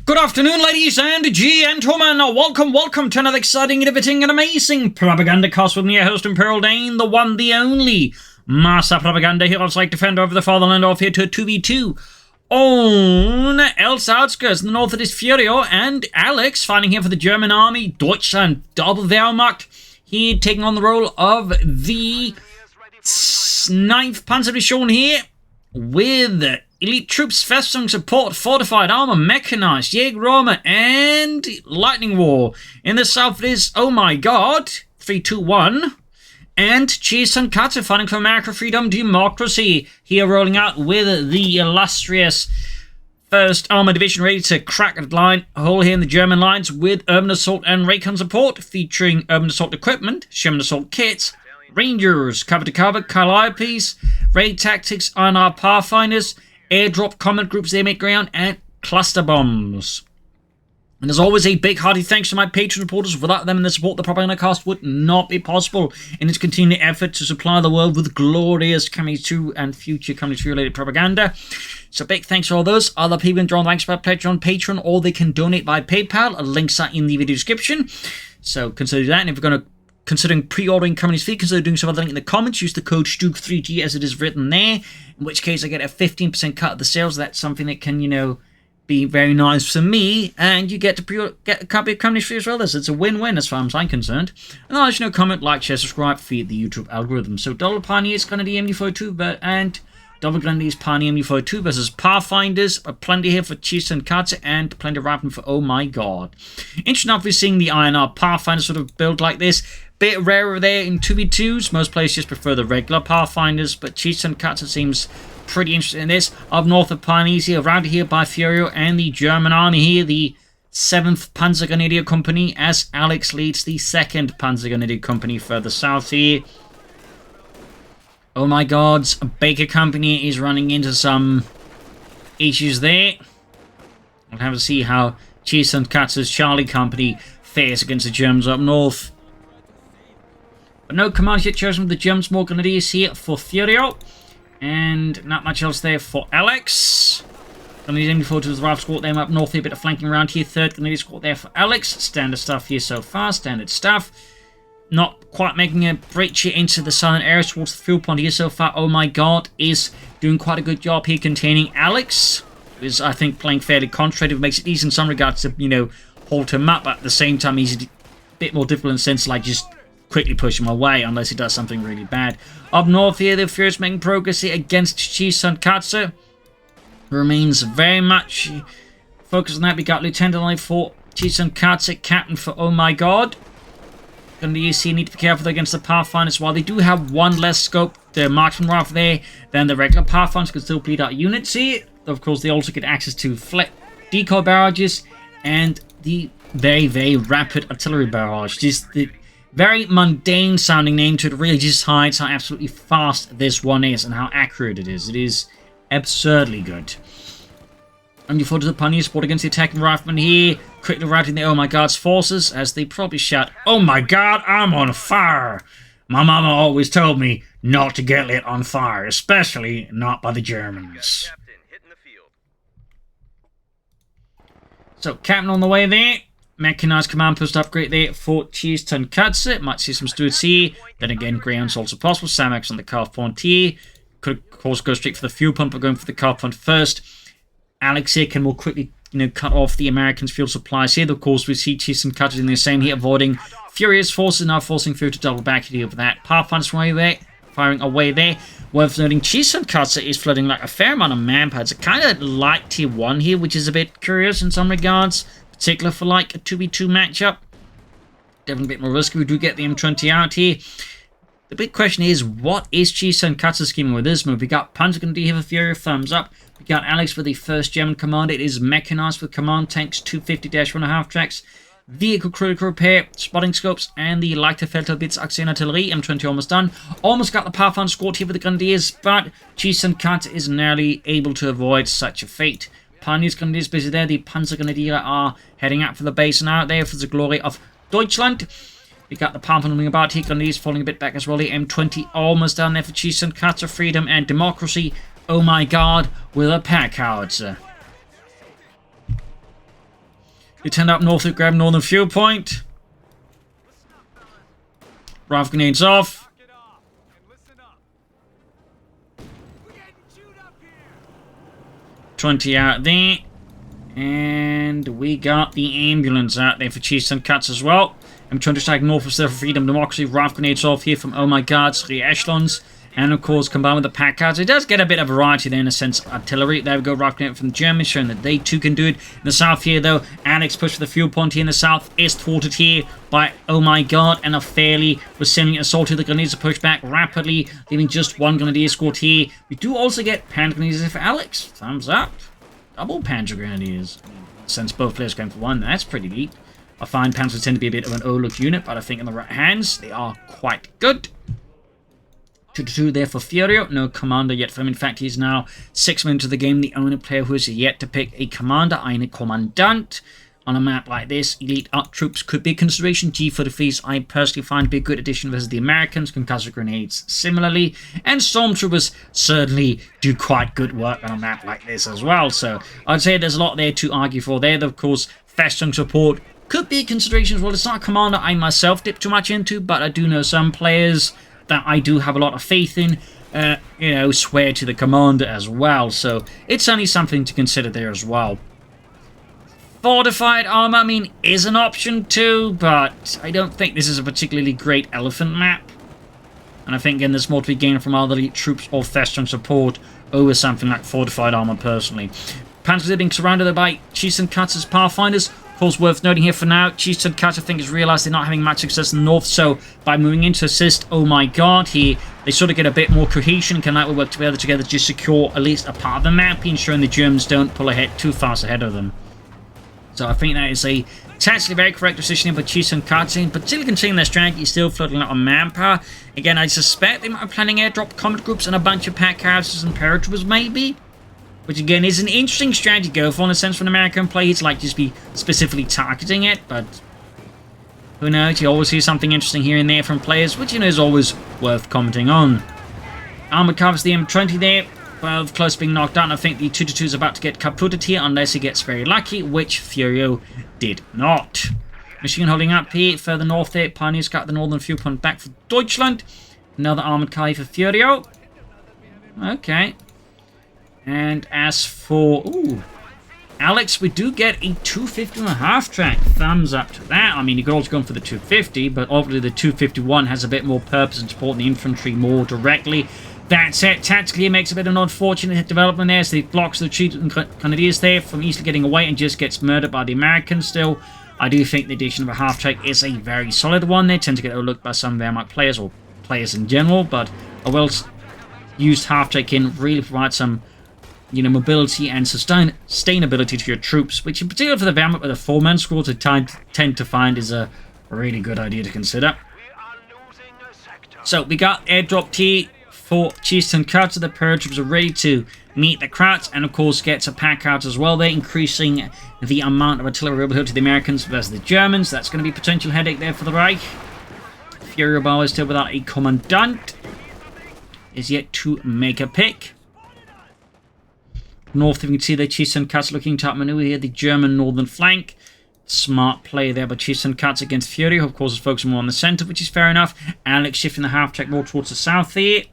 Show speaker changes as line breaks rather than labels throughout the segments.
Good afternoon, ladies and gentlemen. Welcome to another exciting, innovating, and amazing Propagandacast with me, your host, Imperial Dane, the one, the only Master Propaganda Heroes like Defender of the Fatherland off here to a 2v2 on Elst Outskirts in the north of this Furyo, and Alex fighting here for the German army, Deutschland, double Wehrmacht, here taking on the role of the 9th Panzer Division here with elite troops, Festung Support, fortified armor, mechanized, Jägerarmor, and lightning war. In the south it is Ohmygod, 3-2-1, and CoH2 and CoH2 fighting for America, freedom, democracy. Here rolling out with the illustrious 1st Armor Division ready to crack a hole here in the German lines with urban assault and recon support, featuring urban assault equipment, Sherman assault kits, Rangers, cover-to-cover, Calliopes, raid tactics on our Pathfinders, airdrop combat groups they make ground, and cluster bombs. And as always, a big hearty thanks to my Patreon supporters. Without them and the support, the Propagandacast would not be possible in its continued effort to supply the world with glorious coming to and future coming to related propaganda. So big thanks to all those. Other people can join the links by pledge on Patreon, or they can donate by PayPal. Links are in the video description. So consider that. And if you're going to considering pre-ordering company's fee, consider doing so by the link in the comments. Use the code STUK3G as it is written there, in which case I get a 15% cut of the sales. That's something that can, be very nice for me, and you get to get a copy of company's fee as well. It's a win-win as far as I'm concerned. And I'll let you know, comment, like, share, subscribe, feed the YouTube algorithm. So Double Pioneer is going to the MD42, and Double Grundy is Pioneer MD42 versus Pathfinders. Plenty here for CoH2 and CoH2, and plenty of rapping for Ohmygod. Interesting enough, we're seeing the INR Pathfinder sort of build like this. Bit rarer there in 2v2s. Most players just prefer the regular Pathfinders, but CoH2 and CoH2 seems pretty interested in this. Up north of Pioneers here, around here by Furyo and the German army here, the 7th Panzergrenadier Company, as Alex leads the 2nd Panzergrenadier Company further south here. Ohmygod's Baker Company is running into some issues there. We'll have to see how CoH2 and CoH2's Charlie Company fares against the Germans up north. But no command yet chosen with the Germans. More Grenadiers here for Furyo. And not much else there for Alex. Grenadiers aiming forward to the rival squad. Them up north here, a bit of flanking around here. 3rd Grenadier squad there for Alex. Standard stuff here so far. Standard stuff. Not quite making a breach here into the southern area towards the field point here so far. Ohmygod is doing quite a good job here containing Alex. Is, I think, playing fairly concentrated. Makes it easy in some regards to, hold him up. But at the same time, he's a bit more difficult in the sense like just quickly push him away unless he does something really bad. Up north here, the Furious making progress here against CoH2 and CoH2. Remains very much focused on that. We got Lieutenant for CoH2 and CoH2, Captain for Ohmygod. Grenadiers here need to be careful against the Pathfinders. While they do have one less scope, the marksman rifle there, than the regular Pathfinders can still bleed out units here. Of course, they also get access to decoy barrages and the very, very rapid artillery barrage. Just the very mundane sounding name to it really just hides how absolutely fast this one is and how accurate it is. It is absurdly good. And you fall to the Pioneer support against the attacking riflemen here, quickly routing the Ohmygod's forces as they probably shout, "Oh my god, I'm on fire!" My mama always told me not to get lit on fire, especially not by the Germans. So, Captain on the way there. Mechanized command post upgrade there for CoH2 and CoH2. Might see some stewards here. Then again, ground's also possible. Samax on the calf point here. Could, of course, go straight for the fuel pump, but going for the calf point first. Alex here can more quickly, cut off the Americans' fuel supplies here. Of course, we see CoH2 and CoH2 doing the same here, avoiding Furious forces, now forcing Furyo to double back to deal with that. Pathfinders firing away there. Worth noting, CoH2 and CoH2 is flooding like a fair amount of manpads. A kind of light tier 1 here, which is a bit curious in some regards. Particular for like a 2v2 matchup. Definitely a bit more risky. We do get the M20 out here. The big question is, what is CoH2 and CoH2 scheming with this move? We got Panzergrenadier here for Furyo, thumbs up. We got Alex with the 1st German commander. It is mechanized with command tanks, 250-1.5 tracks, vehicle critical repair, spotting scopes, and the lighter Feldherr-Blitz Achsen Artillerie. M20 almost done. Almost got the Pathfinder squad here for the Grenadiers, but CoH2 and CoH2 is narrowly able to avoid such a fate. Pioneers Grenadiers busy there. The Panzergrenadier are heading out for the base and out there for the glory of Deutschland. We got the Pathfinder moving about here. Grenadiers falling a bit back as well. The M20 almost down there for CoH2 and CoH2, freedom and democracy. Ohmygod with a pack howitzer. They turned up north to grab northern fuel point. Rifle grenades off. 20 out there. And we got the ambulance out there for Cheese and Cuts as well. I'm trying to strike north of Self Freedom Democracy. Rifle grenades off here from Ohmygod, 3 echelons. And of course, combined with the pack cards, it does get a bit of variety there in a sense of artillery. There we go, rifle grenade from the Germans, showing that they too can do it. In the south here, though, Alex pushed for the fuel point here in the south is thwarted here by Ohmygod, and a fairly resilient assault here. The grenadiers are pushed back rapidly, leaving just 1 grenadier squad here. We do also get Panzer Grenadiers for Alex. Thumbs up. Double Panzer Grenadiers. Since both players going for 1, that's pretty neat. I find Panzers tend to be a bit of an overlooked unit, but I think in the right hands, they are quite good. 2-2 there for Furyo. No commander yet for him. In fact, he's now 6 minutes into the game. The only player who has yet to pick a commander, eine Kommandant. On a map like this, elite troops could be a consideration. G43s I personally find to be a good addition versus the Americans. Concussor grenades similarly. And Stormtroopers certainly do quite good work on a map like this as well. So I'd say there's a lot there to argue for there. Of course, Festung Support could be a consideration as well. It's not a commander I myself dip too much into, but I do know some players that I do have a lot of faith in, you know, swear to the commander as well. So it's certainly something to consider there as well. Fortified armor, I mean, is an option too, but I don't think this is a particularly great elephant map. And I think, again, there's more to be gained from other elite troops or Festung Support over something like fortified armor personally. Panzers are being surrounded by Cheese and Cuts as Pathfinders. Of course, worth noting here for now, Cheese and Cuts, I think, has realized they're not having much success in the north, so by moving in to assist Ohmygod here, they sort of get a bit more cohesion and can now work together to secure at least a part of the map, ensuring the Germans don't pull ahead too fast ahead of them. So I think that is a tactically very correct decision for Cheese and Cuts, particularly considering their strategy is still floating out on manpower. Again, I suspect they might be planning airdrop combat groups and a bunch of pack houses and paratroopers maybe. Which again is an interesting strategy to go for in a sense for an American player. It's like just be specifically targeting it, but who knows? You always see something interesting here and there from players, which you know is always worth commenting on. Armored covers the M20 there, both close to being knocked out. And I think the 2-2 is about to get kaputted here unless he gets very lucky, which Furyo did not. Machine gun holding up here further north there. Pioneers got the northern fuel point back for Deutschland. Another armored car for Furyo. Okay. And as for, Alex, we do get a 250.5 track. Thumbs up to that. I mean, you could also go for the 250, but obviously the 251 has a bit more purpose in supporting the infantry more directly. That said, tactically it makes a bit of an unfortunate development there, so it blocks the Cheats and Grenadiers there from easily getting away and just gets murdered by the Americans still. I do think the addition of a half track is a very solid one. They tend to get overlooked by some Wehrmacht players or players in general, but a well-used half track can really provide some, you know, mobility and sustainability to your troops, which in particular for the Wehrmacht with a 4-man squad I tend to find is a really good idea to consider. So we got airdrop T for Cheese and Cuts. The paratroopers are ready to meet the crowds and of course get to pack out as well. They're increasing the amount of artillery overhead to the Americans versus the Germans. That's going to be a potential headache there for the Reich. Furyo Bauer is still without a commandant. Is yet to make a pick. North, you can see the Cheese and Cuts looking to outmaneuver here the German northern flank. Smart play there by Cheese and Cuts against Furyo. Of course, is focusing more on the center, which is fair enough. Alex shifting the half track more towards the south here.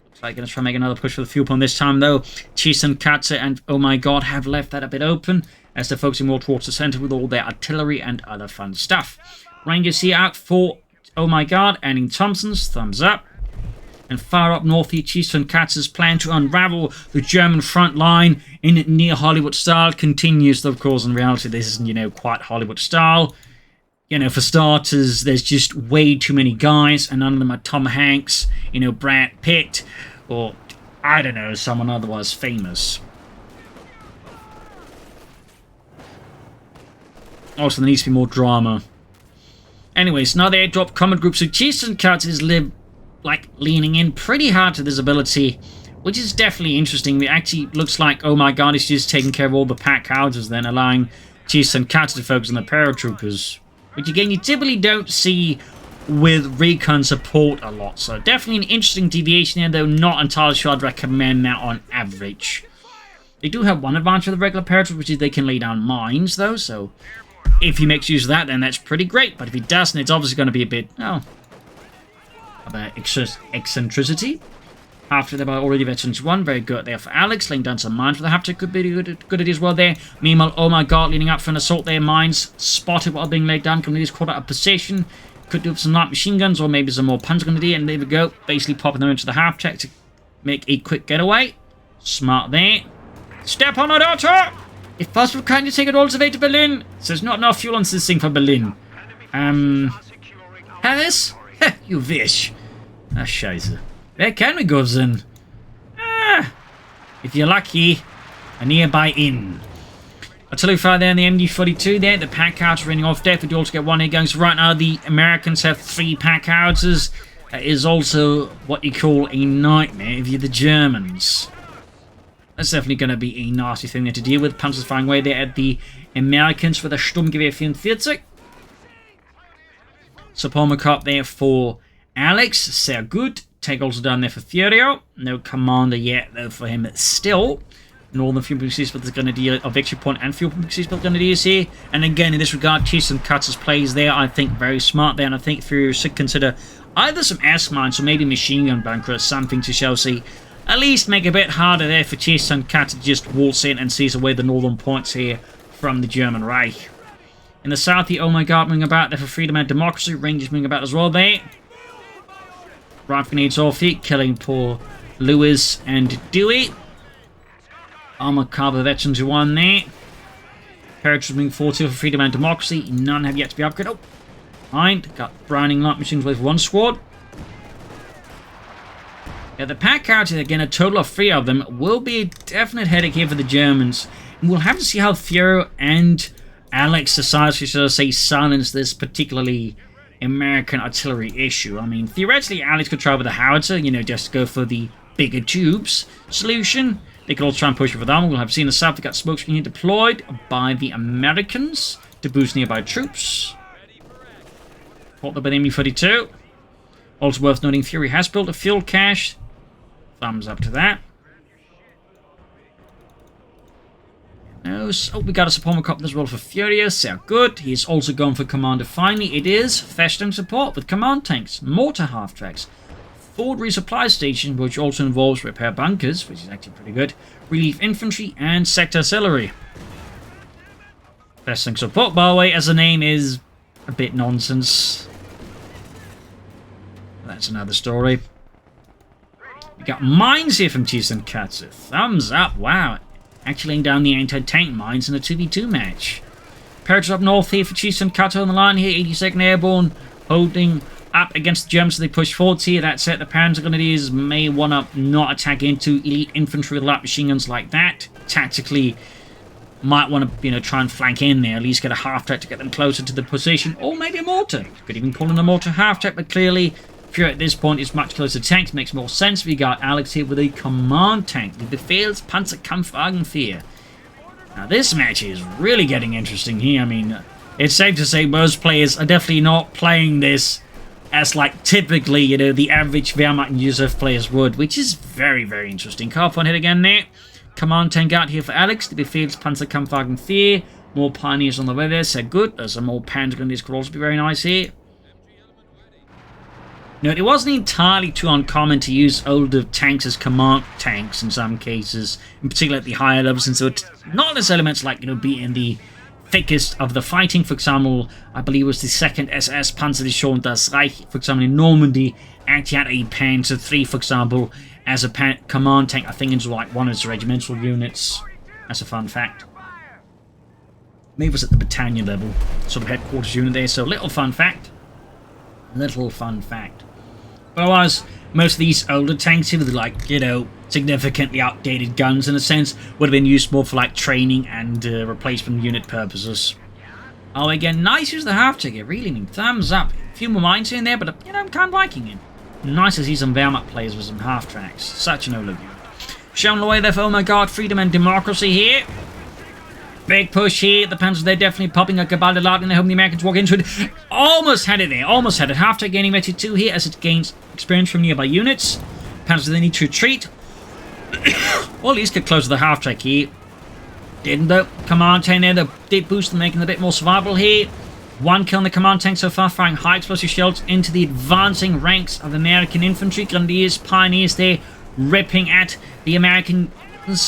Looks like going to try and make another push for the fuel point this time, though. Cheese and Cuts and Ohmygod have left that a bit open as they're focusing more towards the center with all their artillery and other fun stuff. Rangers here out for Ohmygod and in Thompson's. Thumbs up. And far up north here, Cheese and Cuts' plan to unravel the German front line in near Hollywood style continues. Though, of course, in reality, this isn't, you know, quite Hollywood style. You know, for starters, there's just way too many guys, and none of them are Tom Hanks, you know, Brad Pitt, or, I don't know, someone otherwise famous. Also, there needs to be more drama. Anyways, now the airdrop combat group, so Cheese and Cuts is leaning in pretty hard to this ability, which is definitely interesting. It actually looks like, oh my god, it's just taking care of all the pack houses then, allowing Cheese and Cuts to focus on the paratroopers. Which again, you typically don't see with recon support a lot. So definitely an interesting deviation here, though not entirely sure I'd recommend that on average. They do have one advantage of the regular paratroopers, which is they can lay down mines, though, so If he makes use of that, then that's pretty great. But if he doesn't, it's obviously going to be a bit, of eccentricity. After that, already veterans 1. Very good there for Alex. Laying down some mines for the haptic. Could be good as well there. Meanwhile, Ohmygod leading up for an assault there. Mines spotted while being laid down. Completely caught out of position. Could do some light machine guns or maybe some more punch grenade. And there we go. Basically popping them into the half-track to make a quick getaway. Smart there. Step on it, Otto! If possible, can you take it all the way to Berlin? So there's not enough fuel on this thing for Berlin. Harris? You wish. Ah, scheiße. Where can we go then? If you're lucky, a nearby inn. Artillery fire there in the MD-42 there. The pack houses running off deck. We do also get one here going. So right now the Americans have 3 pack houses. That is also what you call a nightmare if you're the Germans. That's definitely going to be a nasty thing there to deal with. Panzers firing away there at the Americans with a Sturmgewehr 44. Support there for Alex. Sehr good. Take also down there for Furyo. No commander yet, though, for him still. Northern Fuel Brigade is going to deal of Victory Point and Fuel Brigade is going to deal here. And again, in this regard, Cheese and Cuts' plays there, I think, very smart there. And I think Furyo should consider either some S-mines or maybe machine gun bunker or something to Chelsea. At least make it a bit harder there for Cheese and Cuts to just waltz in and seize away the northern points here from the German Reich. In the south, the Ohmygod moving about there for freedom and democracy. Rangers moving about as well there. Right grenades off feet, killing poor Lewis and Dewey. Armored Carver veterans who won there. Paratroopers moving forward for freedom and democracy. None have yet to be upgraded. Oh, behind. Got Browning light machines with 1 squad. Yeah, the pack out, again, a total of 3 of them, will be a definite headache here for the Germans. And we'll have to see how Furyo and Alex decides to, sort of say, silence this particularly American artillery issue. I mean, theoretically, Alex could try with a howitzer, just go for the bigger tubes solution. They could also try and push it with them. We'll have seen the south. We got smoke screen here deployed by the Americans to boost nearby troops. Fought there by the MD-42. Also worth noting, Fury has built a fuel cache. Thumbs up to that. Oh, we got a support copter as well for Furious. So good. He's also gone for commander. Finally, it is Festung Support with command tanks, mortar half-tracks, forward resupply station, which also involves repair bunkers, which is actually pretty good, relief infantry, and sector artillery. Festung Support, by the way, as the name is a bit nonsense. That's another story. We got mines here from Cheese and Cuts. Thumbs up. Wow. Actually laying down the anti-tank mines in a 2v2 match. Paratroopers up north here for Cheese and Cuts on the line here. 82nd Airborne holding up against the Germans, so they push forwards here. That's it. The Panzer Grenadiers may want to not attack into elite infantry with light machine guns like that. Tactically, might want to, try and flank in there. At least get a half-track to get them closer to the position. Or maybe a mortar. Could even call in a mortar half-track, but clearly Fury at this point is much closer to tanks. Makes more sense. We got Alex here with a command tank. The Befehls Panzerkampfwagen 4. Now this match is really getting interesting here. I mean, it's safe to say most players are definitely not playing this as like typically, the average Wehrmacht and USF players would, which is very, very interesting. Car point hit again there. Command tank out here for Alex. The Befehls Panzerkampfwagen 4. More pioneers on the way there. So good. There's some more Panzer Grenadiers could also be very nice here. No, it wasn't entirely too uncommon to use older tanks as command tanks in some cases, in particular at the higher levels, and so it's not as elements like, be in the thickest of the fighting. For example, I believe it was the 2nd SS Panzerdivision das Reich, for example, in Normandy, actually had a Panzer III, for example, as a command tank. I think it's like one of its regimental units. That's a fun fact. Maybe it was at the battalion level, sort of headquarters unit there, so little fun fact. Little fun fact. But otherwise, most of these older tanks here with significantly outdated guns in a sense would have been used more for like training and replacement unit purposes. Oh, again, nice use the half-track here, really. I mean, thumbs up. A few more mines in there, but I'm kind of liking it. Nice to see some Wehrmacht players with some half-tracks. Such an older unit. Showing the way there for Ohmygod, freedom and democracy here. Big push here. The Panzers, they're definitely popping a Gabalda out, and they hope the Americans walk into it. Almost had it there. Almost had it. Half-track gaining Metal 2 here as it gains experience from nearby units. Panzers, they need to retreat. Or at least get close to the half-track here. Didn't though. Command tank there, the did boost, making it a bit more survivable here. One kill on the command tank so far, firing high explosive shells into the advancing ranks of American infantry. Grenadiers, pioneers there, ripping at the Americans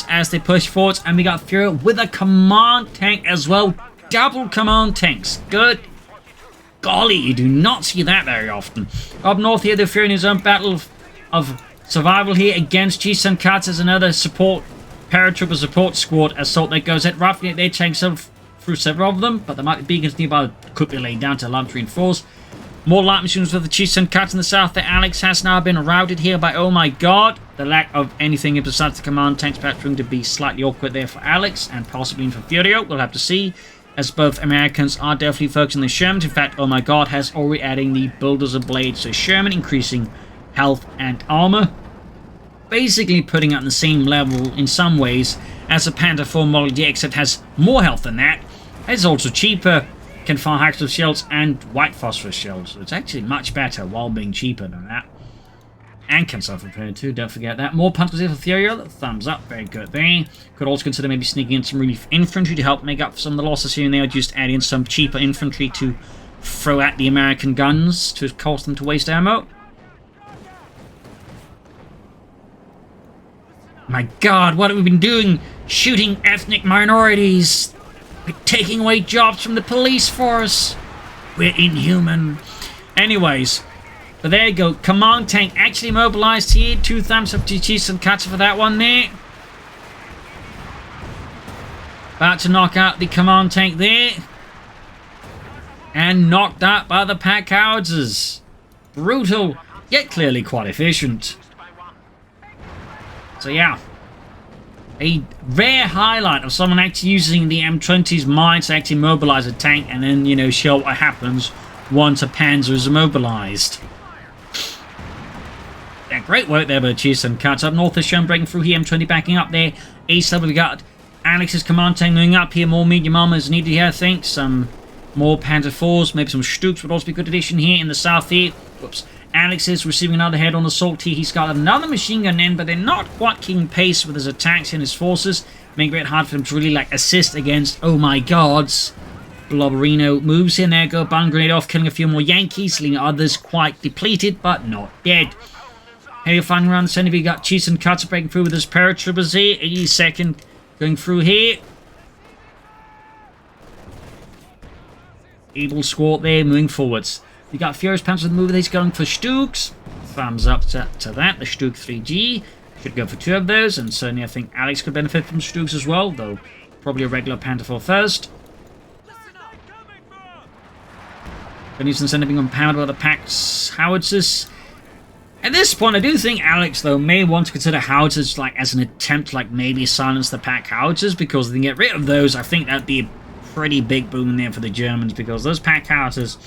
as they push forwards. And we got Furyo with a command tank as well. Double command tanks. Good golly, you do not see that very often. Up north here, the Furyo in his own battle of survival here against G-Sun Cuts as another support, paratrooper support squad assault that goes at roughly their tanks through several of them, but there might be beacons nearby that could be laid down to allow them to reinforce. More light machines with the G-Sun Cuts in the south that Alex has now been routed here by Ohmygod. The lack of anything besides the command tanks perhaps proving to be slightly awkward there for Alex and possibly for Furyo. We'll have to see, as both Americans are definitely focusing on the Shermans. In fact, Ohmygod has already adding the Builders of Blades to Sherman, increasing health and armor. Basically putting it on the same level in some ways as a Panther IV Model D, except has more health than that. It's also cheaper, can fire high explosive shells and white phosphorus shells. So it's actually much better while being cheaper than that. And can self-repair too, don't forget that. More punters here for Furyo, thumbs up, very good there. Could also consider maybe sneaking in some relief infantry to help make up for some of the losses here and there. Just add in some cheaper infantry to throw at the American guns to cause them to waste ammo. My god, what have we been doing? Shooting ethnic minorities. We're taking away jobs from the police force. We're inhuman. Anyways, but there you go. Command tank actually mobilized here. 2 thumbs up to G-Sun Cuts for that one there. About to knock out the command tank there. And knocked out by the pack howitzers. Brutal, yet clearly quite efficient. So yeah, a rare highlight of someone actually using the M20's mind to actually mobilize a tank and then, you know, show what happens once a Panzer is immobilized. Yeah, great work there by G-Sun Cuts. Up north is shown breaking through here, M20 backing up there. East level we got Alex's command tank moving up here. More medium armor is needed here, I think. Some more Panther IVs, maybe some Stuks would also be a good addition here in the south here. Whoops. Alex is receiving another head-on assault here. He's got another machine gun in, but they're not quite keeping pace with his attacks and his forces, making it hard for him to really like assist against Ohmygod's Blobberino moves here. There go, bang grenade off, killing a few more Yankees, leaving others quite depleted, but not dead. Here you're finding around the center, we got G-Sun Cuts breaking through with his paratroopers here. 82nd going through here. Able squad there, moving forwards. We got Furious Panzer move. He's going for Stuks. Thumbs up to that. The Stuk 3G. Should go for 2 of those. And certainly I think Alex could benefit from Stuks as well. Though probably a regular Panther IV first. Venetians ending on powered by the Pax howitzers. At this point, I do think Alex, though, may want to consider howitzers like as an attempt to like maybe silence the Pack howitzers, because if they can get rid of those, I think that'd be a pretty big boon there for the Germans, because those Pack howitzers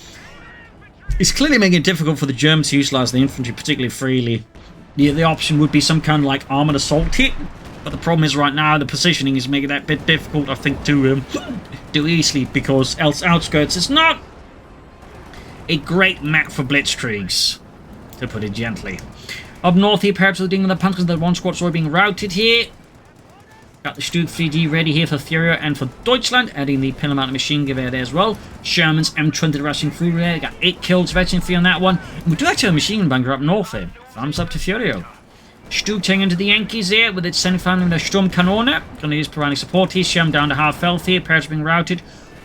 is clearly making it difficult for the Germans to utilize the infantry particularly freely. The option would be some kind of like armored assault hit, but the problem is right now the positioning is making that a bit difficult, I think, to do easily, because Elst Outskirts is not a great map for blitzkriegs, to put it gently. Up north here, perhaps we're dealing with the pumpkins. The one squad's already being routed here. Got the Stuk 3D ready here for Furyo and for Deutschland, adding the pin amount of machine gewehr there as well. Sherman's M20 rushing through there. Got 8 kills veteran free on that one. And we do actually have a machine gun bunker up north here. Thumbs up to Furyo. Stuk taking into the Yankees there with its semi-final in the Sturmkanone. Grenadiers providing support here. Sherman down to half health here. Perhaps being routed.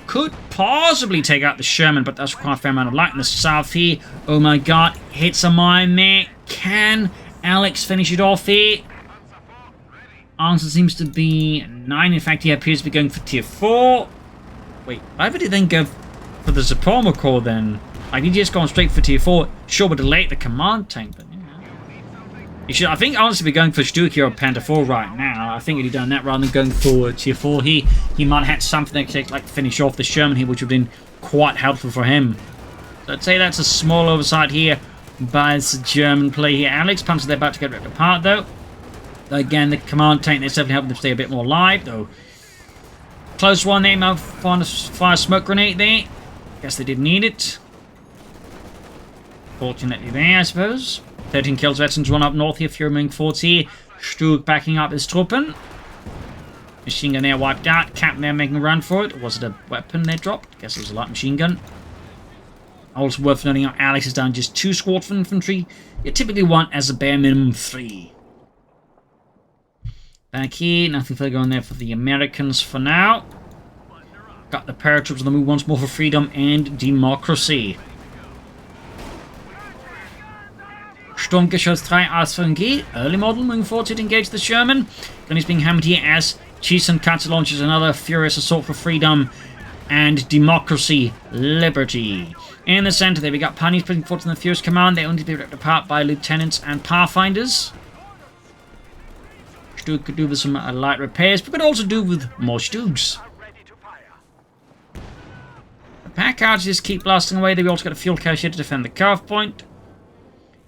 Could possibly take out the Sherman, but that's quite a fair amount of light in the south here. Ohmygod hits a mine there. Can Alex finish it off here? Answer seems to be 9. In fact, he appears to be going for tier 4. Wait, why would he then go for the Supremo Corps then? Like, he just gone straight for tier 4. Sure, would delay the command tank, but yeah. He should, I think, honestly, be going for Stuki or Panther 4 right now. I think if he'd done that rather than going for tier 4, he might have had something that could like finish off the Sherman here, which would have been quite helpful for him. So I'd say that's a small oversight here by the German play here. Alex punches they're about to get ripped apart, though. Again, the command tank, that's definitely helping them stay a bit more alive, though. Close one there, might fire a smoke grenade there. Guess they didn't need it. Fortunately there, I suppose. 13 kills, veterans, 1 up north here, Furyo moving forwards here. Stuk backing up his Truppen. Machine gun there wiped out. Captain there making a run for it. Was it a weapon they dropped? Guess it was a light machine gun. Also worth noting out, Alex is down just 2 squads of infantry. You typically want as a bare minimum 3. Back here, nothing further going there for the Americans for now. Got the paratroops on the move once more for freedom and democracy. Sturmgeschütz 3 ASVG, early model, moving forward to engage the Sherman. Gun is being hammered here as Katze launches another furious assault for freedom and democracy, liberty. In the center there we got Pioneers putting forward in the Furious Command. They only be ripped apart by lieutenants and pathfinders. Stug could do with some light repairs, but could also do with more Stugs. The pack outs just keep blasting away. They also got a fuel cache here to defend the carve point.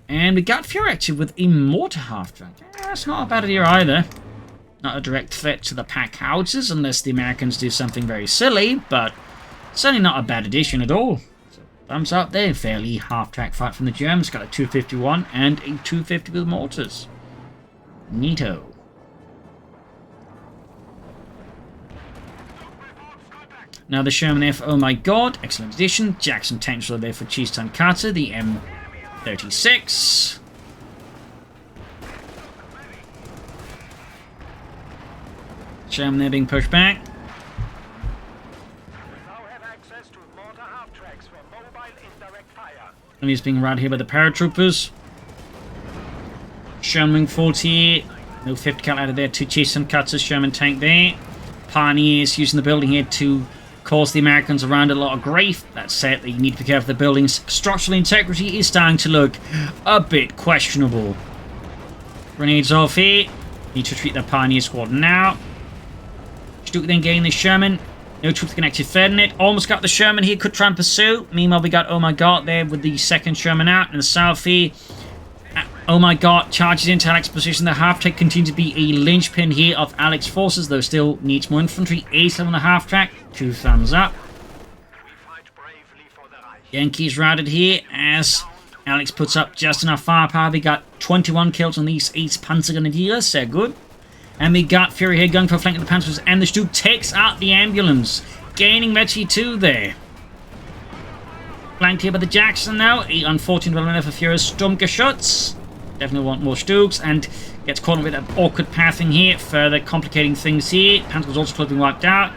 And we got Fury actually with a mortar half-track. That's not a bad idea either. Not a direct threat to the pack houses unless the Americans do something very silly, but certainly not a bad addition at all. So, thumbs up there. Fairly half-track fight from the Germans. Got a 251 and a 250 with mortars. Neato. Now the Sherman there for Ohmygod. Excellent addition. Jackson Tank there for Cheese Carter. The M36. Sherman there being pushed back. And he's being routed here by the paratroopers. Sherman moving forward here. No 50 cal out of there to Cheese Carter's Sherman tank there. Pioneers using the building here to cause the Americans around a lot of grief. That said, you need to be careful. The building's structural integrity is starting to look a bit questionable. Grenades off here. Need to retreat the Pioneer squad now. Stuck then getting the Sherman. No troops can actually threaten it. Almost got the Sherman here. Could try and pursue. Meanwhile, we got Ohmygod there with the second Sherman out in the south here. Ohmygod charges into Alex's position. The half-track continues to be a linchpin here of Alex's forces, though still needs more infantry. A7 on the half-track. 2 thumbs up. Yankees routed here as Alex puts up just enough firepower. We got 21 kills on these 8 Panzergrenadiers. Sehr good. And we got Fury here going for a flank of the Panzers, and the Stug takes out the ambulance, gaining Veggie 2 there. Flanked here by the Jackson now. A unfortunate development for Fury's Sturmgeschütz. Definitely want more Stugs, and gets caught with an awkward pathing here, further complicating things here. Panzer was also closely wiped out.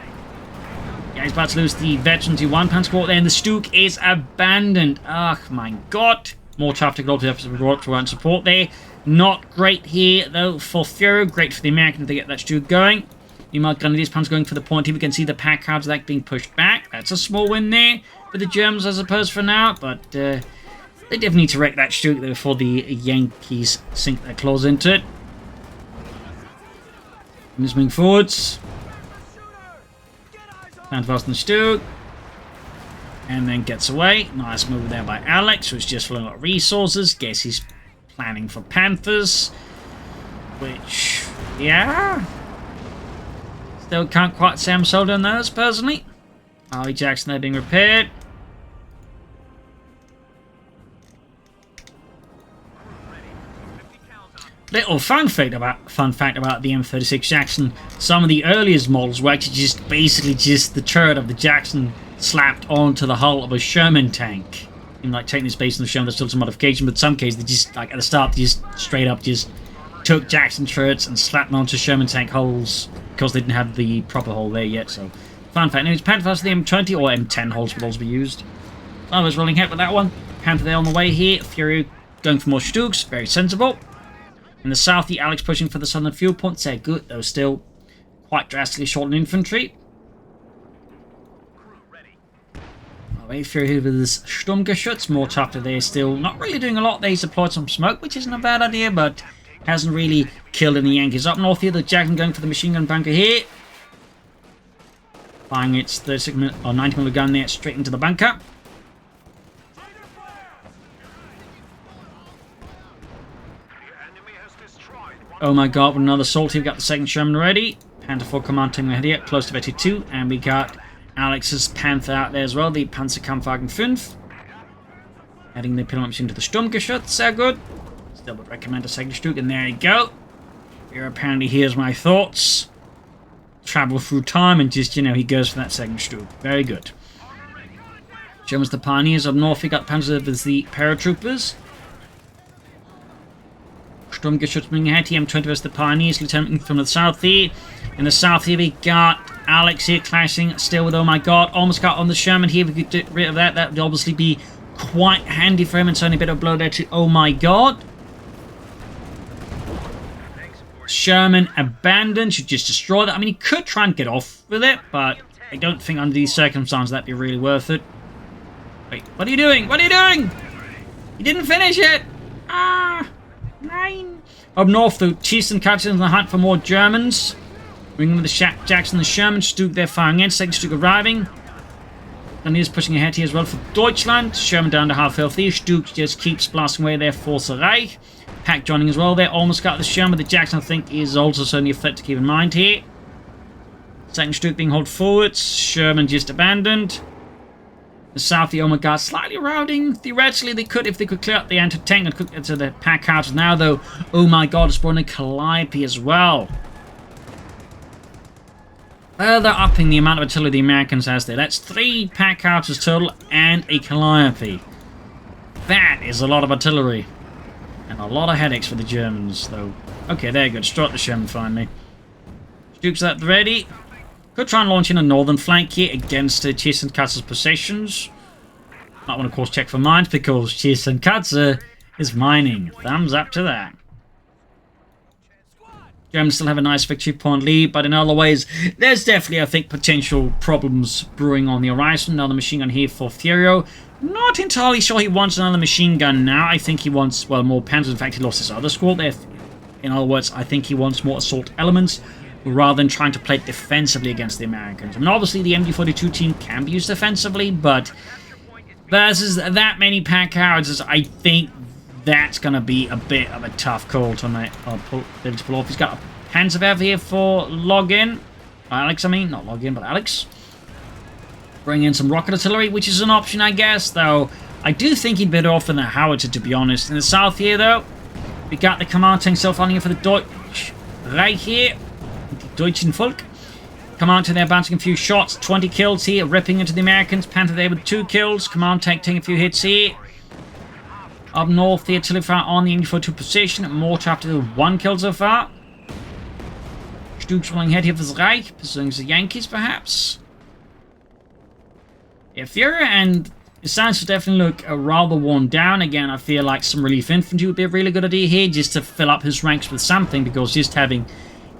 Yeah, he's about to lose the veteran to 1 Panzer Corps there, and the Stug is abandoned. Oh my god. More traffic to provide support there. Not great here, though, for Furyo. Great for the Americans if they get that Stug going. Meanwhile, Grenadiers Panzer going for the point here. We can see the pack cards like being pushed back. That's a small win there for the Germans, I suppose, for now, but they definitely need to wreck that Stug before the Yankees sink their claws into it. Just moving forwards. Plan to fasten the Stug. And then gets away. Nice move there by Alex, who's just filling up resources. Guess he's planning for Panthers. Which, yeah. Still can't quite say I'm sold on those, personally. Harley Jackson there being repaired. Little fun fact about the M36 Jackson. Some of the earliest models were actually just basically just the turret of the Jackson slapped onto the hull of a Sherman tank. And like taking this based on the Sherman, there's still some modification, but in some cases they just like at the start they just straight up just took Jackson turrets and slapped them onto Sherman tank hulls because they didn't have the proper hull there yet. So fun fact. Anyways, Panther for the M20 or M10 hulls would also be used. I was rolling head with that one. Panther there on the way here. Fury going for more Stugs, very sensible. In the south, the Alex pushing for the southern fuel points. They're good, though still quite drastically short in infantry. Away Fury here with his Sturmgeschütz. More tougher there still. Not really doing a lot there. He's deployed some smoke, which isn't a bad idea, but hasn't really killed any Yankees. Up north here, the Jackson going for the machine gun bunker here. Firing its 90mm gun there straight into the bunker. Ohmygod with another assault here. We've got the second Sherman ready. Panther 4 command taking ahead here, close to Betty 2. And we got Alex's Panther out there as well, the Panzerkampfwagen 5. Adding the Pillar machine to the Sturmgeschütz, sehr good. Still would recommend a second Stug, and there you go. Here apparently here's my thoughts. travel through time and just, you know, he goes for that second Stug. Very good. Germans the pioneers. Up north, we got Panzer with the paratroopers. Sturmgeschütz moving ahead. M20 versus the pioneers. Lieutenant from the south here. In the south here, we got Alex here clashing still with Ohmygod. Almost got on the Sherman here. We could get rid of that. That would obviously be quite handy for him. It's only a bit of blow there to Ohmygod. Sherman abandoned. Should just destroy that. I mean, he could try and get off with it, but I don't think under these circumstances that'd be really worth it. Wait, what are you doing? What are you doing? You didn't finish it! Ah! 9. Up north, though, Cheeston catches in the hunt for more Germans. Bringing with the Jackson, the Sherman, Stug they're firing in. Second Stug arriving. And he's pushing ahead here as well for Deutschland. Sherman down to half health here. Stug just keeps blasting away their Fourth Reich. Pack joining as well there. Almost got the Sherman. The Jackson, I think, is also certainly a threat to keep in mind here. Second Stug being hauled forwards. Sherman just abandoned. The south, the Ohmygod slightly routing. Theoretically, they could, if they could clear up the anti-tank and cook into the pack houses. Now, though, Ohmygod is spawning a Calliope as well. Further upping the amount of artillery the Americans has there. That's 3 pack houses total and a Calliope. That is a lot of artillery. And a lot of headaches for the Germans, though. Okay, there you go. Destroy the Sherman finally. Duke's that ready. Could try and launch in a northern flank here against Cheeston-Katzer's possessions. Might want to, of course, check for mines because Cheeston-Katzer is mining. Thumbs up to that. Germans still have a nice victory point lead, but in other ways, there's definitely, I think, potential problems brewing on the horizon. Another machine gun here for Furyo. Not entirely sure he wants another machine gun now. I think he wants, well, more panzers. In fact, he lost his other squad there. In other words, I think he wants more assault elements rather than trying to play defensively against the Americans. I mean, obviously, the MD-42 team can be used defensively, but versus that many pack howitzers, I think that's going to be a bit of a tough call to pull off. He's got a Panzerwerfer here for login. Alex, I mean. Not login, but Alex. Bring in some rocket artillery, which is an option, I guess, though. I do think he'd better off than the howitzer, to be honest. In the south here, though, we got the command tank self-funding for the Deutsch right here. The Deutschen Volk. Command tank there bouncing a few shots. 20 kills here, ripping into the Americans. Panther there with 2 kills. Command tank taking a few hits here. Up north, the artillery fire on the MD-42 position. Mortar after the 1 kill so far. Stug's rolling ahead here for the Reich. Pursuing the Yankees, perhaps. Yeah, Furyo and Sands will definitely look rather worn down. Again, I feel like some relief infantry would be a really good idea here, just to fill up his ranks with something, because just having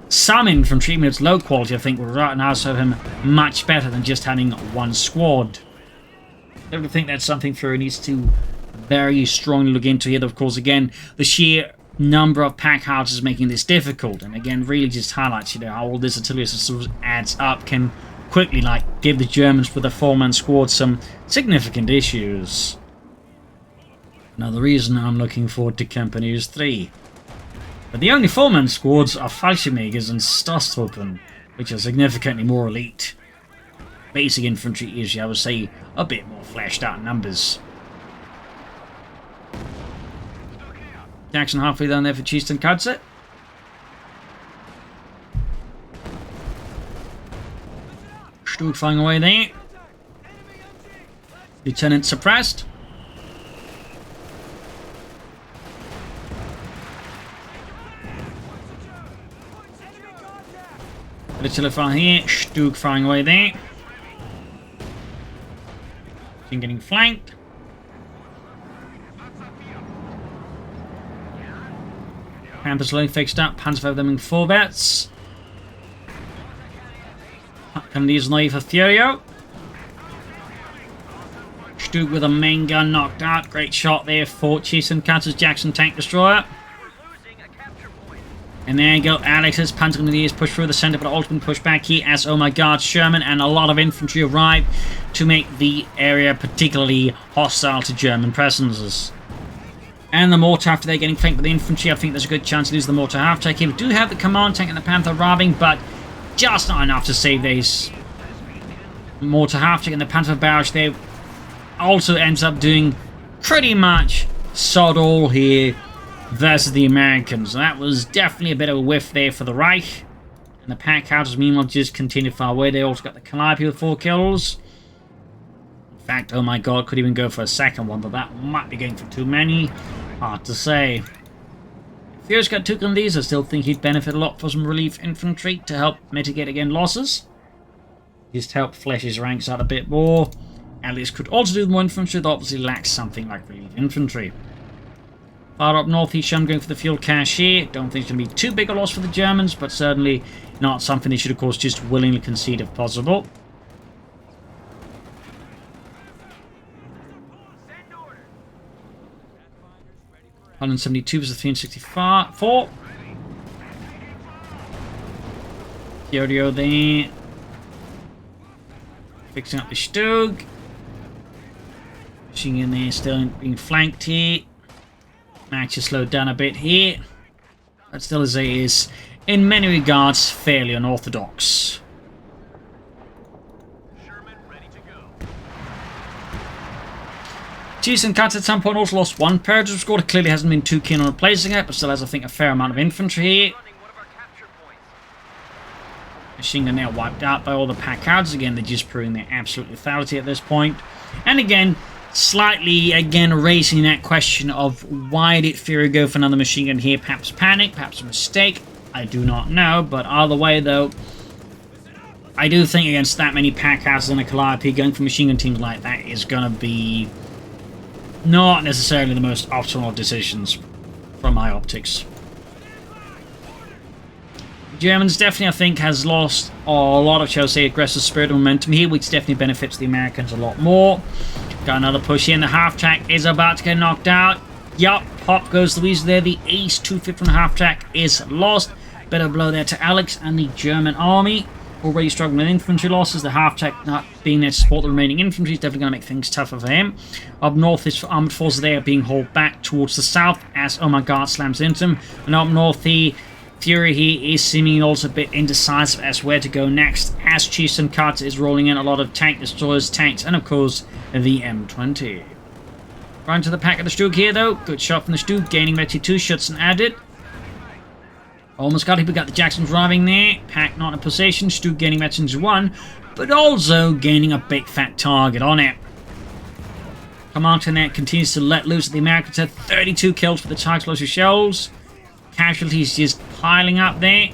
some infantry, even if it's low quality, I think will right now serve him much better than just having 1 squad. I don't think that's something Furyo needs to very strongly look into here. Of course, again, the sheer number of pack houses making this difficult, and again, really just highlights, you know, how all this artillery sort of adds up, can quickly, like, give the Germans with a 4-man squad some significant issues. Now, the reason I'm looking forward to Company is 3. But the only 4-man squads are Fallschirmjägers and Stasstruppen, which are significantly more elite. Basic infantry is, I would say, a bit more fleshed out numbers. Jackson halfway down there for Cheeston-Katzer. Stug flying away there. Lieutenant suppressed. Artillery fire here. Stug firing away there. Getting flanked. Panthers slowly fixed up. Panzerwerfer them in Vorwärts. Canadians naive for Furyo. Stug with a main gun knocked out. Great shot there for Cheeston-Katzer's Jackson tank destroyer. And there you go. Alex's Panzer Grenadiers push through the center, but ultimately push back here as Ohmygod, Sherman, and a lot of infantry arrive to make the area particularly hostile to German presences. And the mortar, after they're getting flanked with the infantry, I think there's a good chance to lose the mortar half-tank here. We do have the command tank and the Panther arriving, but just not enough to save these. Mortar half-tank and the Panther barrage there also ends up doing pretty much sod all here versus the Americans. That was definitely a bit of a whiff there for the Reich. And the pack houses, meanwhile, just continue far away. They also got the Calliope with 4 kills. In fact, Ohmygod could even go for a second one, but that might be going for too many. Hard to say. Furyo's got 2 kills on these. I still think he'd benefit a lot for some relief infantry to help mitigate again losses. Just help flesh his ranks out a bit more. Alex could also do more infantry, that obviously lacks something like relief infantry. Far up north, he's going for the fuel cache here. Don't think it's going to be too big a loss for the Germans, but certainly not something they should, of course, just willingly concede if possible. $172 versus 364. Furyo there. Fixing up the Stug. Pushing in there, still being flanked here. Match has slowed down a bit here. But still, as it is, in many regards, fairly unorthodox. Cheese Cuts at some point also lost 1 paratroop squad. Clearly hasn't been too keen on replacing it, but still has, I think, a fair amount of infantry here. Machine gun now wiped out by all the pack houses. Again, they're just proving their absolute lethality at this point. And again, slightly, again, raising that question of why did Furyo go for another machine gun here? Perhaps panic, perhaps a mistake. I do not know, but either way, though, I do think against that many pack houses and a Calliope, going for machine gun teams like that is going to be not necessarily the most optimal decisions from my optics. Germans definitely, I think, has lost a lot of, shall I say, aggressive spirit and momentum here, which definitely benefits the Americans a lot more. Got another push in. The half-track is about to get knocked out. Yup, pop goes Louise there. The Ace 250 on the half-track is lost. Better blow there to Alex and the German army. Already struggling with infantry losses. The half-track not being there to support the remaining infantry is definitely going to make things tougher for him. Up north, his armored forces there being hauled back towards the south as Ohmygod slams into him. And up north, the Furyo here is seeming also a bit indecisive as where to go next, as Chiefs and Carter is rolling in a lot of tank destroyers, tanks, and of course the M20. Right to the pack of the Stug here though. Good shot from the Stug, gaining Metty 2 shots and added. Almost got it. We got the Jackson driving there. Pack not in possession. Stug gaining Metty 1, but also gaining a big fat target on it. Command net continues to let loose. The Americans had 32 kills for the target explosive shells. Casualties just piling up there.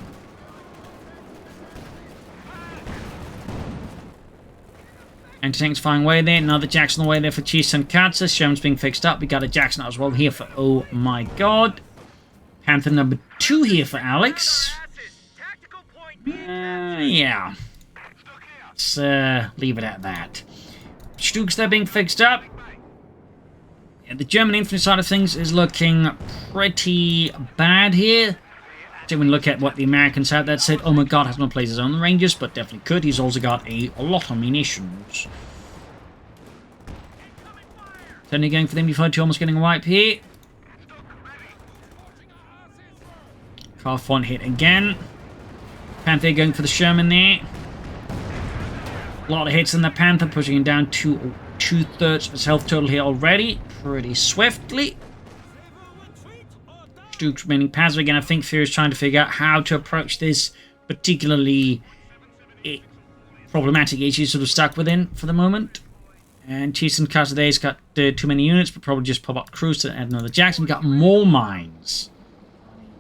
Anti-tanks flying away there. Another Jackson away there for Chiefs and Katsa. Sherman's being fixed up. We got a Jackson as well here for Ohmygod. Panther number 2 here for Alex. Yeah. Let's leave it at that. Stugs there being fixed up. Yeah, the German infantry side of things is looking pretty bad here. So when we look at what the Americans have, that said, Ohmygod has not placed his own Rangers, but definitely could. He's also got a lot of munitions. Certainly going for the MB-52, almost getting a wipe here. Carl hit again. Panther going for the Sherman there. A lot of hits in the Panther, pushing him down to 2/3 of his health total here already. Pretty swiftly. Stug's remaining passive again. I think Furyo is trying to figure out how to approach this particularly problematic issue sort of stuck within for the moment. And Chiefs and Casaday's got too many units, but probably just pop up crews to add another Jackson. We've got more mines.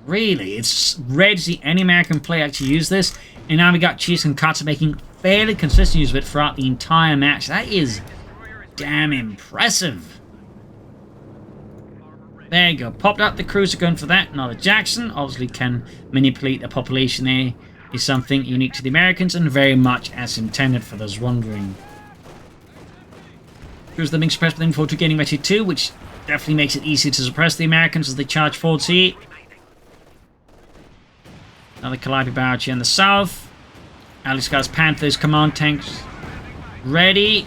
Really, it's rare to see any American player actually use this. And now we got Chiefs and Katsa making fairly consistent use of it throughout the entire match. That is damn impressive. There you go. Popped up the cruiser going for that. Another Jackson. Obviously can manipulate the population there. Is something unique to the Americans and very much as intended for those wondering. Here's the being suppressed with info to gaining Metty 2, which definitely makes it easier to suppress the Americans as they charge forwards here. Another Calliope barrage here in the south. Alex got his Panthers command tanks ready.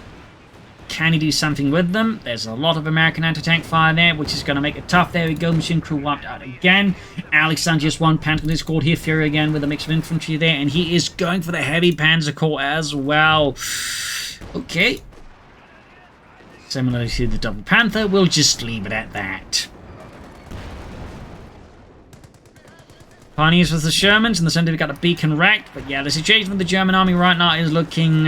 Can he do something with them? There's a lot of American anti-tank fire there, which is going to make it tough. There we go. Machine crew wiped out again. Alex done just 1 Panther is called here. Furyo again with a mix of infantry there. And he is going for the heavy Panzer Corps as well. Okay. Similarly to the double Panther, we'll just leave it at that. Pioneers with the Shermans. In the center, we've got a beacon wrecked. But yeah, the situation with the German army right now is looking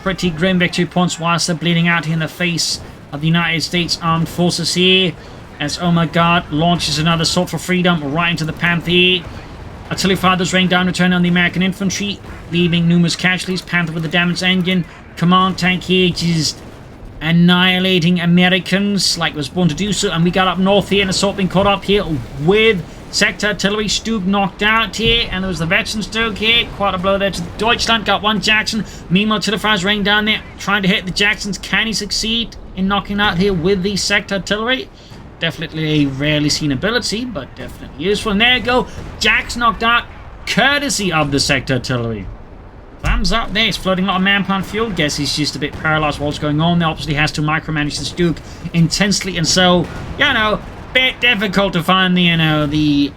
pretty grim. Victory points whilst they're bleeding out here in the face of the United States Armed Forces here. As Ohmygod launches another Sword for Freedom right into the Panther. Artillery fire does rain down, return on the American infantry, leaving numerous casualties. Panther with the damaged engine. Command tank here just annihilating Americans like it was born to do so. And we got up north here, and assault being caught up here with sector artillery. Stug knocked out here, and there was the veteran Stug here. Quite a blow there to Deutschland. Got one Jackson. Meanwhile, artillery fires rain down there, trying to hit the Jacksons. Can he succeed in knocking out here with the sector artillery? Definitely a rarely seen ability, but definitely useful. And there you go. Jack's knocked out, courtesy of the sector artillery. Thumbs up there. It's floating a lot of manpower and fuel. Guess he's just a bit paralyzed what's going on. There obviously has to micromanage the Duke intensely, and so, you know, bit difficult to find the, you know, the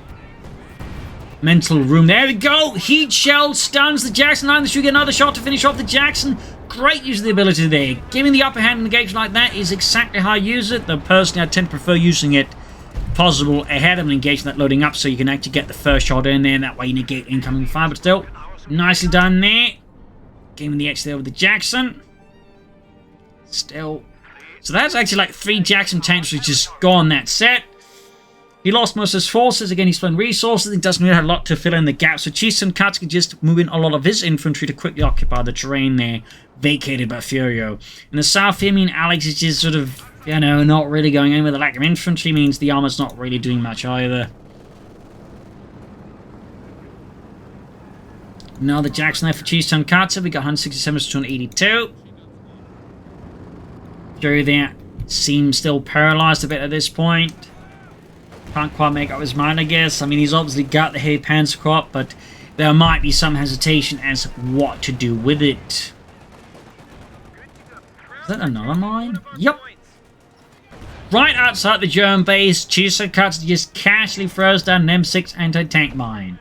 mental room. There we go. Heat shell stuns the Jackson 9. The Duke get another shot to finish off the Jackson. Great use of the ability there. Giving the upper hand in engagement like that is exactly how I use it. Though personally, I tend to prefer using it possible ahead of an engagement that loading up, so you can actually get the first shot in there, and that way you negate incoming fire. But still, nicely done there. Giving the edge there with the Jackson. Still. So that's actually like 3 Jackson tanks which just gone that set. He lost most of his forces. Again, he's spent resources. He doesn't really have a lot to fill in the gaps. So Chiefs and Katsuki just move in a lot of his infantry to quickly occupy the terrain there, vacated by Furyo. In the south here, I mean, Alex is just sort of, you know, not really going anywhere. The lack of infantry means the armor's not really doing much either. Now the Jackson there for Chiefs and Katsuki. We got 167 to 282. Fury there seems still paralyzed a bit at this point. Can't quite make up his mind, I guess. I mean, he's obviously got the heavy panzer crop, but there might be some hesitation as to what to do with it. Is that another mine? Yep. Right outside the German base, Chisakatsu just casually throws down an M6 anti-tank mine.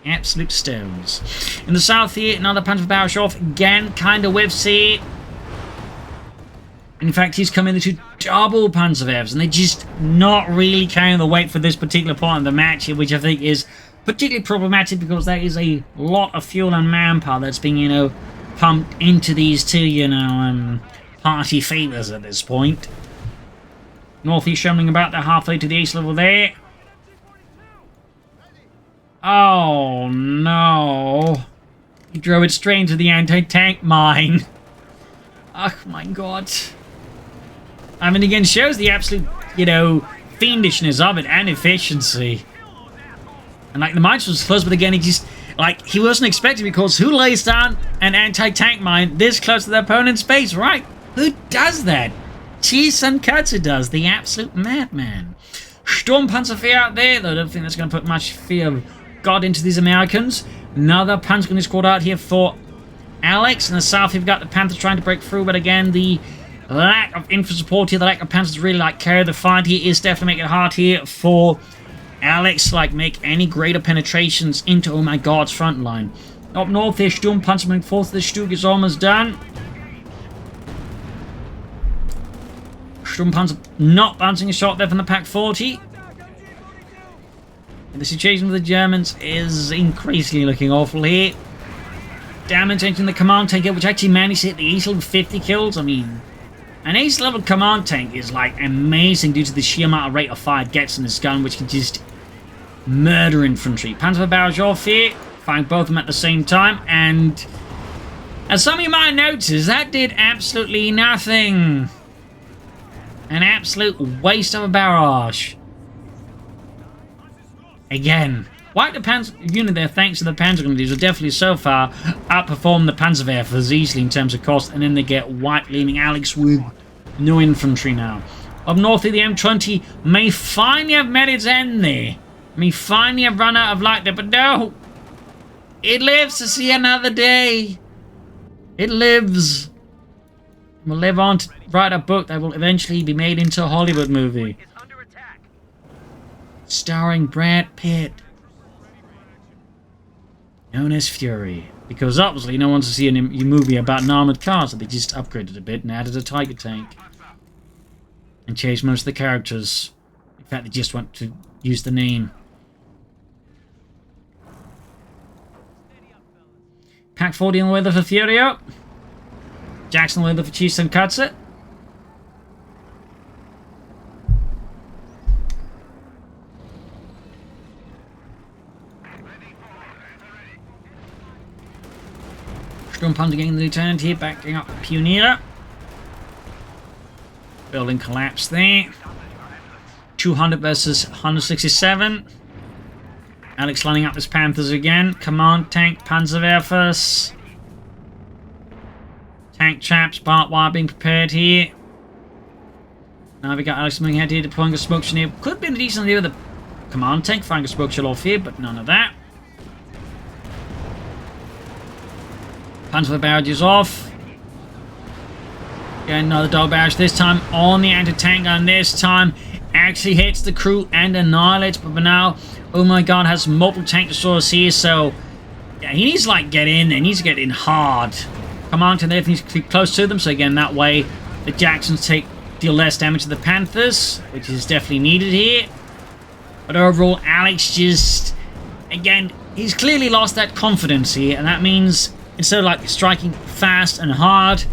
Absolute stones. In the south here, another Panzer Bauschoff again, kind of whiffs here. In fact, he's come in to double Panzerwehrers, and they're just not really carrying the weight for this particular part of the match here, which I think is particularly problematic because there is a lot of fuel and manpower that's being, you know, pumped into these two, you know, party favors at this point. Northeast showing about the halfway to the ace level there. Oh no. He drove it straight into the anti-tank mine. Oh my god. I mean, again, shows the absolute, you know, fiendishness of it and efficiency. And, like, the mine was close, but again, he just, like, he wasn't expecting, because who lays down an anti-tank mine this close to their opponent's base, right? Who does that? Chisun Katsu does, the absolute madman. Sturmpanzerwehr out there, though I don't think that's going to put much fear of God into these Americans. Another Panzer squad out here for Alex. In the south, you've got the Panthers trying to break through, but again, the lack of infantry support here, the lack of Panthers really, like, carry the fight here is definitely making it hard here for Alex, like, make any greater penetrations into Ohmygod's front line. Up north here, Sturmpanzer forth, the Stug is almost done. Sturmpanzer not bouncing a shot there from the Pack 40. And the situation with the Germans is increasingly looking awful here. Damage entering the command tank here, which actually managed to hit the ace level 50 kills. I mean, an ace level command tank is, like, amazing due to the sheer amount of rate of fire it gets in this gun, which can just murder infantry. Panzerbauschoff here, firing both of them at the same time, and as some of you might notice, that did absolutely nothing. An absolute waste of a barrage. Again, white the Panzer unit there, thanks to the Panzer Grenadiers, will definitely so far outperform the Panzerwehrers easily in terms of cost, and then they get white, leaving Alex with no infantry now. Up north here, the M20 may finally have met its end there. May finally have run out of light there, but no! It lives to see another day. It lives. Will live on to write a book that will eventually be made into a Hollywood movie. Starring Brad Pitt. Known as Fury. Because obviously no one wants to see a movie about an armored car, so they just upgraded a bit and added a Tiger tank. And changed most of the characters. In fact, they just went to use the name. Pack 40 on the weather for Furyo. Jackson on the weather for Chieftain cuts it. Sturmpanzer getting the lieutenant here, backing up Pioneer. Building collapse there. 200 versus 167. Alex lining up his Panthers again. Command tank, Panzerwerfers. Tank traps, barbed wire being prepared here. Now we got Alex moving ahead here, deploying a smoke shield. Could have been a decent idea with the command tank, firing a smoke shield off here, but none of that. Panzer barrages off. Again, another double barrage, this time on the anti-tank gun, this time actually hits the crew and annihilates, but for now, Ohmygod has multiple tank destroyers here, so yeah, he needs to like get in, and needs to get in hard. Command and everything needs to keep close to them, so again, that way the Jacksons deal less damage to the Panthers, which is definitely needed here. But overall, Alex just, again, he's clearly lost that confidence here, and that means instead of like striking fast and hard,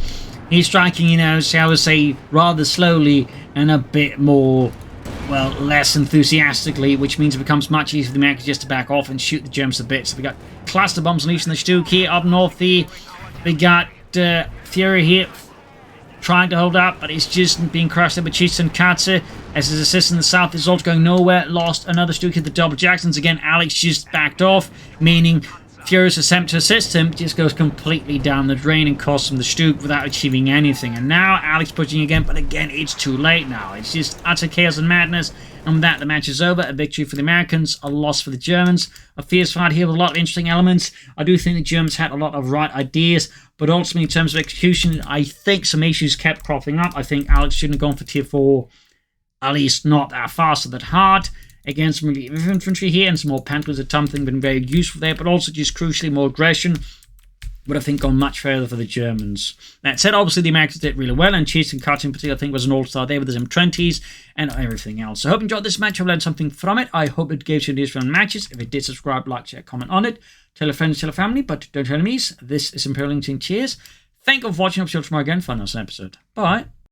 he's striking, you know, shall we say, rather slowly and a bit more, well, less enthusiastically, which means it becomes much easier for the Americans just to back off and shoot the Germans a bit. So we got cluster bombs unleashed in the Stuke here up north here. We got Fury here trying to hold up, but it's just being crushed by Chieftain Katze as his assist in the south is also going nowhere. Lost another Stuke hit the double Jacksons again. Alex just backed off, meaning Fury's attempt to assist him just goes completely down the drain and costs him the Stuke without achieving anything. And now Alex pushing again, but again, it's too late now. It's just utter chaos and madness. And with that, the match is over. A victory for the Americans, a loss for the Germans. A fierce fight here with a lot of interesting elements. I do think the Germans had a lot of right ideas, but ultimately in terms of execution, I think some issues kept cropping up. I think Alex shouldn't have gone for tier 4, at least not that fast or that hard. Again, some infantry here and some more Panthers at something been very useful there, but also just crucially more aggression would, I think, gone much further for the Germans. That said, obviously the Americans did really well, and Chieftain Katze in particular, I think, was an all-star there with his M20s and everything else. I hope you enjoyed this match. I've learned something from it. I hope it gave you ideas for matches. If it did, subscribe, like, share, comment on it. Tell your friends, tell your family, but don't tell enemies. This is Imperial LinkedIn. Cheers. Thank you for watching. I'll see you tomorrow again for another episode. Bye.